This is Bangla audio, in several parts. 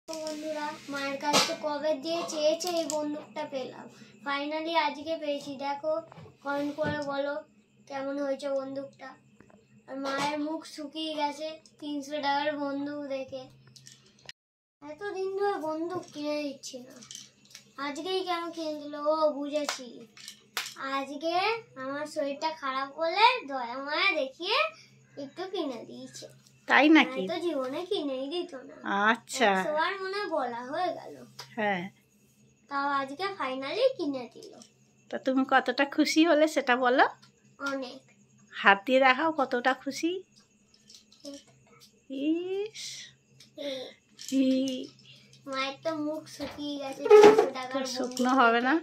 বন্ধুরা, মায়ের কাছে কবে দিয়ে চেয়েছে এই বন্দুকটা পেলাম, ফাইনালি আজকে পেয়েছি। দেখো, কমেন্ট করে বলো কেমন হয়েছে বন্দুকটা। আর মায়ের মুখ শুকিয়ে গেছে 300 টাকার বন্দুক দেখে। এতদিন ধরে বন্দুক কিনে দিচ্ছি না, আজকেই কেন কিনে দিল? ও বুঝেছি, আজকে আমার শরীরটা খারাপ বলে দয়া মায়া দেখিয়ে একটু কিনে দিয়েছে। তাই নাকি? তো জীবনে কিনেই দিত না। আচ্ছা, সবার মনে বলা হয়ে গেল। হ্যাঁ, তাও আজকে ফাইনালি কিনে দিল। তা তুমি কতটা খুশি হলে সেটা বলো। অনেক। হাত দিয়ে দেখাও কতটা খুশি। ইস, মায়ের তো মুখ শুকিয়ে গেছে। শুকনো হবে না?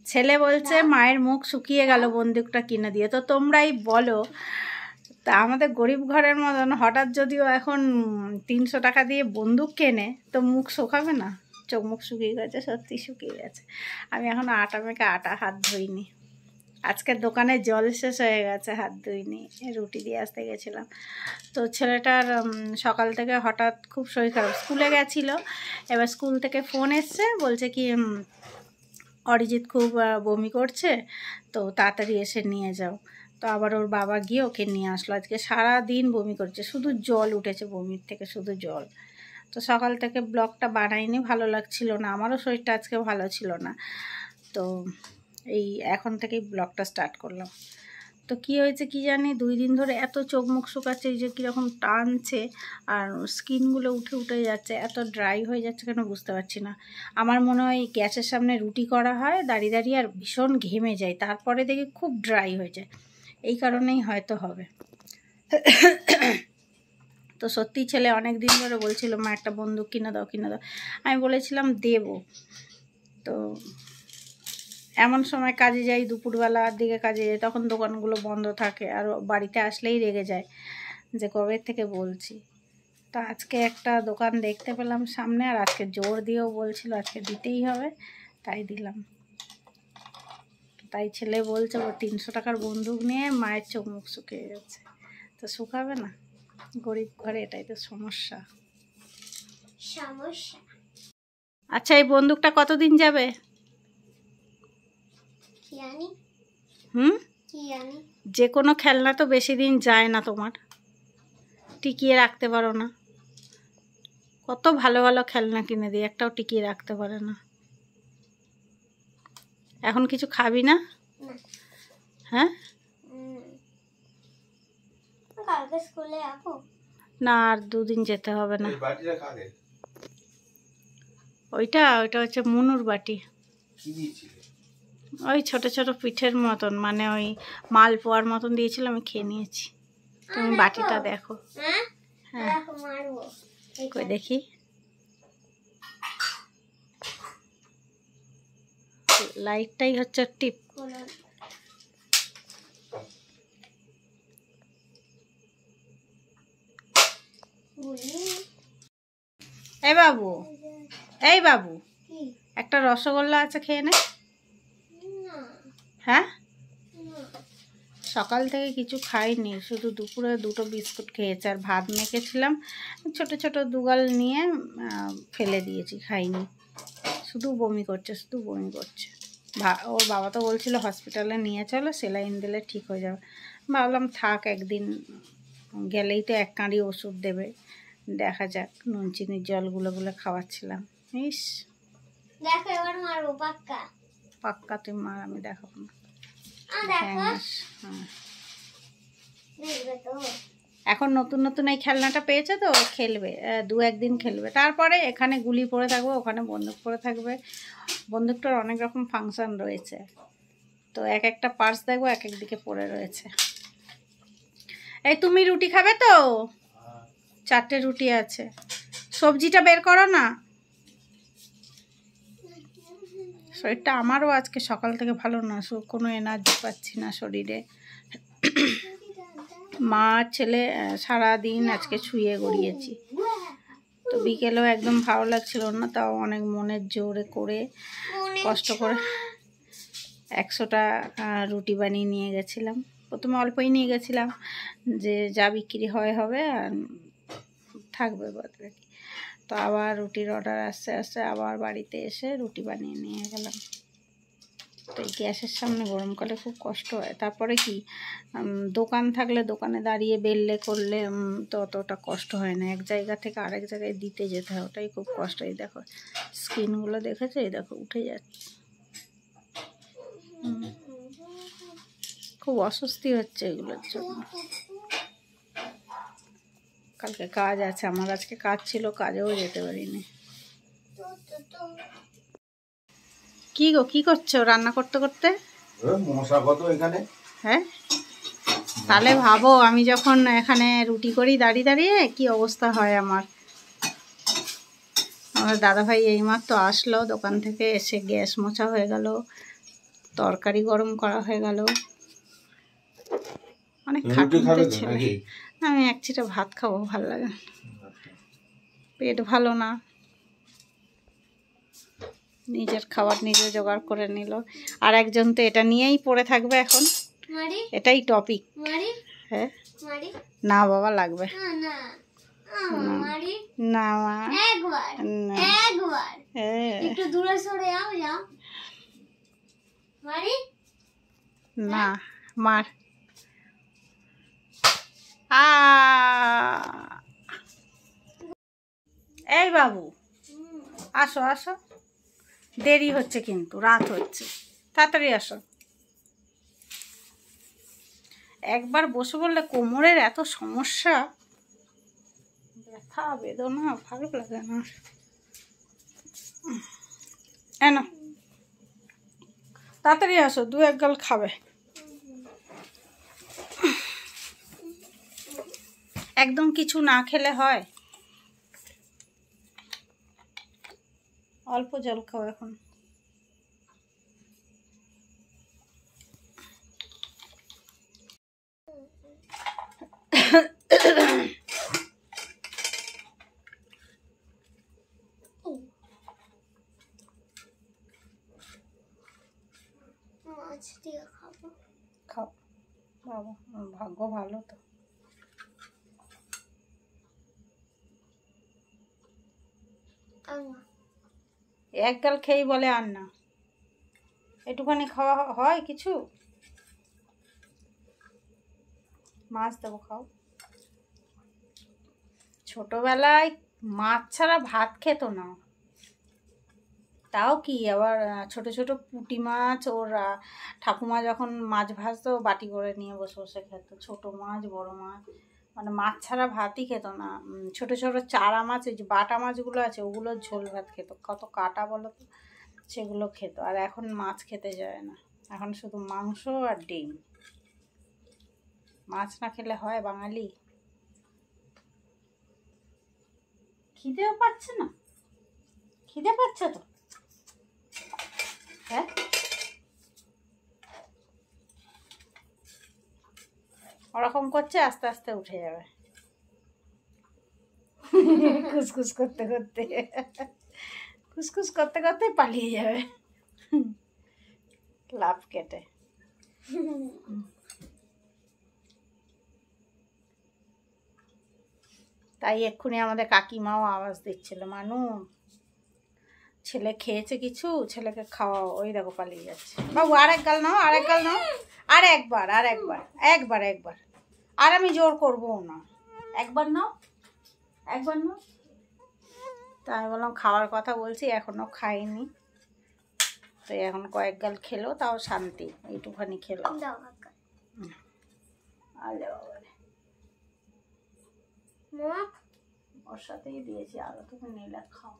ছেলে বলছে মায়ের মুখ শুকিয়ে গেল বন্দুকটা কিনে দিয়ে। তো তোমরাই বলো, তা আমাদের গরিব ঘরের মতন হঠাৎ যদিও এখন 300 টাকা দিয়ে বন্দুক কেনে, তো মুখ শুকাবে না? চোখ মুখ শুকিয়ে গেছে, সত্যি শুকিয়ে গেছে। আমি এখন আটা মেখে হাত ধুইনি। আজকের দোকানে জল শেষ হয়ে গেছে, হাত ধুইনি, রুটি দিয়ে আসতে গেছিলাম। তো ছেলেটার সকাল থেকে হঠাৎ খুব শরীর খারাপ, স্কুলে গেছিলো। এবার স্কুল থেকে ফোন এসছে, বলছে কি অরিজিৎ খুব বমি করছে, তো তাড়াতাড়ি এসে নিয়ে যাও। তো আবার ওর বাবা গিয়ে ওকে নিয়ে আসলো। আজকে সারা দিন বমি করছে, শুধু জল উঠেছে বমির থেকে, শুধু জল। তো সকাল থেকে ব্লগটা বানাইনি, ভালো লাগছিল না, আমারও শরীরটা আজকে ভালো ছিল না। তো এই এখন থেকেই ব্লগটা স্টার্ট করলাম। তো কি হয়েছে কি জানি, 2 দিন ধরে এত চোখ মুখ শুকাচ্ছে, এই যে কীরকম টানছে আর স্কিনগুলো উঠে উঠে যাচ্ছে, এত ড্রাই হয়ে যাচ্ছে কেন বুঝতে পারছি না। আমার মনে হয় গ্যাসের সামনে রুটি করা হয় দাঁড়িয়ে দাঁড়িয়ে, আর ভীষণ ঘেমে যায়, তারপরে দেখি খুব ড্রাই হয়ে যায়, এই কারণেই হয়তো হবে। তো সত্যি ছেলে অনেক দিন ধরে বলছিল মা একটা বন্দুক কিনে দাও কিনে দাও, আমি বলেছিলাম দেবো। তো এমন সময় কাজে যাই, দুপুরবেলার দিকে কাজে যাই, তখন দোকানগুলো বন্ধ থাকে, আর বাড়িতে আসলেই রেগে যায় যে কবে থেকে বলছি। তো আজকে একটা দোকান দেখতে পেলাম সামনে, আর আজকে জোর দিয়েও বলছিল আজকে দিতেই হবে, তাই দিলাম। তাই ছেলে বলছে ও 300 টাকার বন্দুক নিয়ে মায়ের চোখ মুখ শুকিয়ে যাচ্ছে। তো শুকাবে না? গরিব ঘরে এটাই তো সমস্যা। আচ্ছা, এই বন্দুকটা কতদিন যাবে? যে কোনো খেলনা তো বেশি দিন যায় না, তোমার টিকিয়ে রাখতে পারো না। কত ভালো ভালো খেলনা কিনে দিই, একটাও টিকিয়ে রাখতে পারে না। এখন কিছু খাবি না? হ্যাঁ, না, আর 2 দিন যেতে হবে না। ওইটা হচ্ছে মুনুর বাটি, ওই ছোট ছোট পিঠের মতন, মানে ওই মালপোয়ার মতন দিয়েছিল, আমি খেয়ে নিয়েছি। তুমি বাটিটা দেখো। হ্যাঁ, কই দেখি, লাইটটাই হচ্ছে টিপ। এই বাবু, এই বাবু, একটা রসগোল্লা আছে, খেয়ে নে। হ্যাঁ, সকাল থেকে কিছু খাইনি, শুধু দুপুরে 2টো বিস্কুট খেয়েছে, আর ভাত মেখেছিলাম ছোট ছোট 2 গাল নিয়ে ফেলে দিয়েছি, খাইনি। শুধু বমি করছে, শুধু বমি করছে। ওর বাবা তো বলছিল হসপিটালে নিয়ে চলো, সেলাইন দিলে ঠিক হয়ে যাবে। ভাবলাম থাক, একদিন গেলেই তো 1 কাঁড়ি ওষুধ দেবে, দেখা যাক। নুন চিনির জলগুলো খাওয়াচ্ছিলাম। ইস, দেখো এবার মারবো পাক্কা। পাক্কা তুই মার, আমি দেখাবো না। এখন নতুন নতুন এই খেলনাটা পেয়েছে তো, খেলবে 2-1 দিন খেলবে, তারপরে এখানে গুলি পড়ে থাকবে, ওখানে বন্দুক পড়ে থাকবে। বন্দুকটার অনেক রকম ফাংশন রয়েছে, তো একটা পার্স দেখবো এক দিকে পড়ে রয়েছে। এই তুমি রুটি খাবে তো? 4টে রুটি আছে, সবজিটা বের করো না। শরীরটা আমারও আজকে সকাল থেকে ভালো না, কোনো এনার্জি পাচ্ছি না শরীরে। মা ছেলে সারাদিন আজকে শুয়ে গড়িয়েছি, তো বিকেলেও একদম ভালো লাগছিল না, তাও অনেক মনের জোরে করে কষ্ট করে 100টা রুটি বানিয়ে নিয়ে গেছিলাম। প্রথমে অল্পই নিয়ে গেছিলাম, যে যা বিক্রি হবে, আর থাকবে বাদে। তো আবার রুটির অর্ডার আসতে আসতে আবার বাড়িতে এসে রুটি বানিয়ে নিয়ে গেলাম। তো এই গ্যাসের সামনে গরমকালে খুব কষ্ট হয়। তারপরে কি দোকান থাকলে দোকানে দাঁড়িয়ে বেললে করলে তো অতটা কষ্ট হয় না, এক জায়গা থেকে আরেক জায়গায় দিতে যেতে হয়, ওটাই খুব কষ্ট। এই দেখো স্কিনগুলো দেখেছো, এই দেখো উঠে যাচ্ছে, খুব অস্বস্তি হচ্ছে এগুলোর জন্য। কালকে কাজ আছে আমার, আজকে কাজ ছিল, কাজেও যেতে পারিনি। কি গো কি করছো রান্না করতে করতে? মশা কত এখানে। হ্যাঁ, তাহলে ভাবো আমি যখন এখানে রুটি করি দাঁড়িয়ে দাঁড়িয়ে কি অবস্থা হয় আমার। আমার দাদাভাই এইমাত্র আসলো দোকান থেকে, এসে গ্যাস মোছা হয়ে গেল, তরকারি গরম করা হয়ে গেল, অনেক খাটুনিতে ছিল। আমি এক চিটা ভাত খাবো, ভালো লাগে, পেট ভালো না, নিজের খাবার নিজে জোগাড় করে নিল। আর একজন তো এটা নিয়েই পড়ে থাকবে এখন, এটাই টপিক। হ্যাঁ না বাবা লাগবে না মা, একটু দূরে সরে যাও, যাও মারি না মার। এই বাবু আসো আসো, দেরি হচ্ছে কিন্তু, রাত হচ্ছে, তাড়াতাড়ি আসো। একবার বসে বললে কোমরের এত সমস্যা, ব্যথা বেদনা, ভালো লাগে না। এনো তাড়াতাড়ি আসো, দু এক গাল খাবে। একদম কিছু না খেলে হয়? অল্প জল খাও এখন। মাছ দিয়ে খাবো। খাও বাবা, ভাগ্য ভালো তো। এক গাল খেয়েই বলে আর না, একটুখানি খাওয়া হয় কিছু? মাছ দেবো, খাও। ছোটবেলায় মাছ ছাড়া ভাত খেত না, তাও কি আবার ছোট ছোট পুঁটি মাছ ওর ঠাকুমা যখন মাছ ভাজতো বাটি করে নিয়ে বসে বসে খেত, ছোট মাছ বড় মাছ, মানে মাছ ছাড়া ভাতই খেত না। ছোট ছোট চারা মাছ, ওই যে বাটা মাছগুলো আছে ওগুলো ঝোল ভাত খেত, কত কাটা বলো তো, সেগুলো খেত। আর এখন মাছ খেতে যায় না, এখন শুধু মাংস আর ডিম। মাছ না খেলে হয় বাঙালি? খিদেও পাচ্ছে না? খিদে পাচ্ছে তো? হ্যাঁ, ওরকম করছে, আস্তে আস্তে উঠে যাবে খুসখুস করতে করতে, খুসখুস করতে করতে পালিয়ে যাবে লাভ কেটে। তাই এক্ষুনি আমাদের কাকিমাও আওয়াজ দিচ্ছিল, মানু ছেলে খেয়েছে কিছু, ছেলেকে খাওয়াও। ওই দেখো পালিয়ে যাচ্ছে। বাবু আর এক গাল নাও, আর এক গাল নাও, আর একবার, আর একবার, একবার একবার, আর আমি জোর করবো না, একবার নাও, একবার নাও। তা আমি বললাম খাওয়ার কথা বলছি, এখনো খাইনি, তো এখন কয়েক গাল খেলো তাও শান্তি, এইটুখানি খেলো। আলে বাবা, ওর সাথেই দিয়েছি, আরো তুমি নিলে খাও।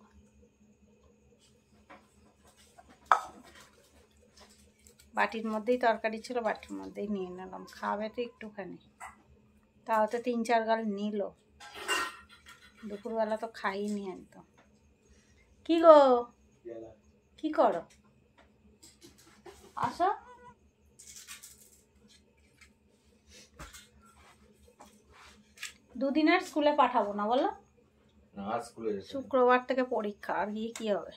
বাটির মধ্যেই তরকারি ছিল, বাটির মধ্যেই নিয়ে নিলাম, খাবে তো একটুখানি, তাও তো 3-4 গাল নিল। দুপুরবেলা তো খাইনি একদম। কি গো কি করো? আসো। দুদিনের স্কুলে পাঠাবো না বলো? শুক্রবার থেকে পরীক্ষা, আর গিয়ে কি হবে?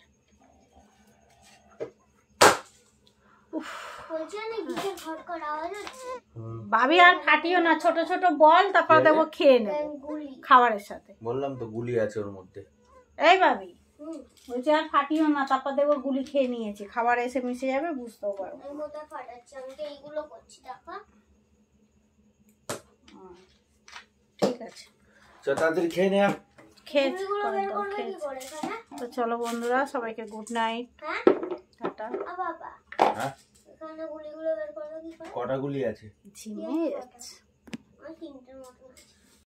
বলছি না কিসের খটখট আওয়াজ হচ্ছে? ভাবি আর ফাটিও না, ছোট ছোট বল, তারপর দেবো খেয়ে নেবো গুলি। খাবারের সাথে। বললাম তো গুলি আছে ওর মধ্যে। এই ভাবি হুম, বলছি আর ফাটিও না, তারপর দেবো গুলি খেয়ে নিয়েছি, খাবার এসে মিশে যাবে, বুঝতেও পারবো। আমি কোথায় ফাটাচ্ছি? আমি তো এইগুলো করছি দেখো। ঠিক আছে, চল তাড়াতাড়ি খেয়ে নে। খেয়েছি, গুলিগুলো বের করবে কি করে এখানে? তো চলো বন্ধুরা, সবাইকে গুড নাইট, হ্যাঁ টাটা। বাবা, হ্যাঁ এখানে গুলিগুলো বের করবে কি করে? কটা গুলি আছে? ঝিমিয়ে যাচ্ছে। আমার তিনটের মতন আছে।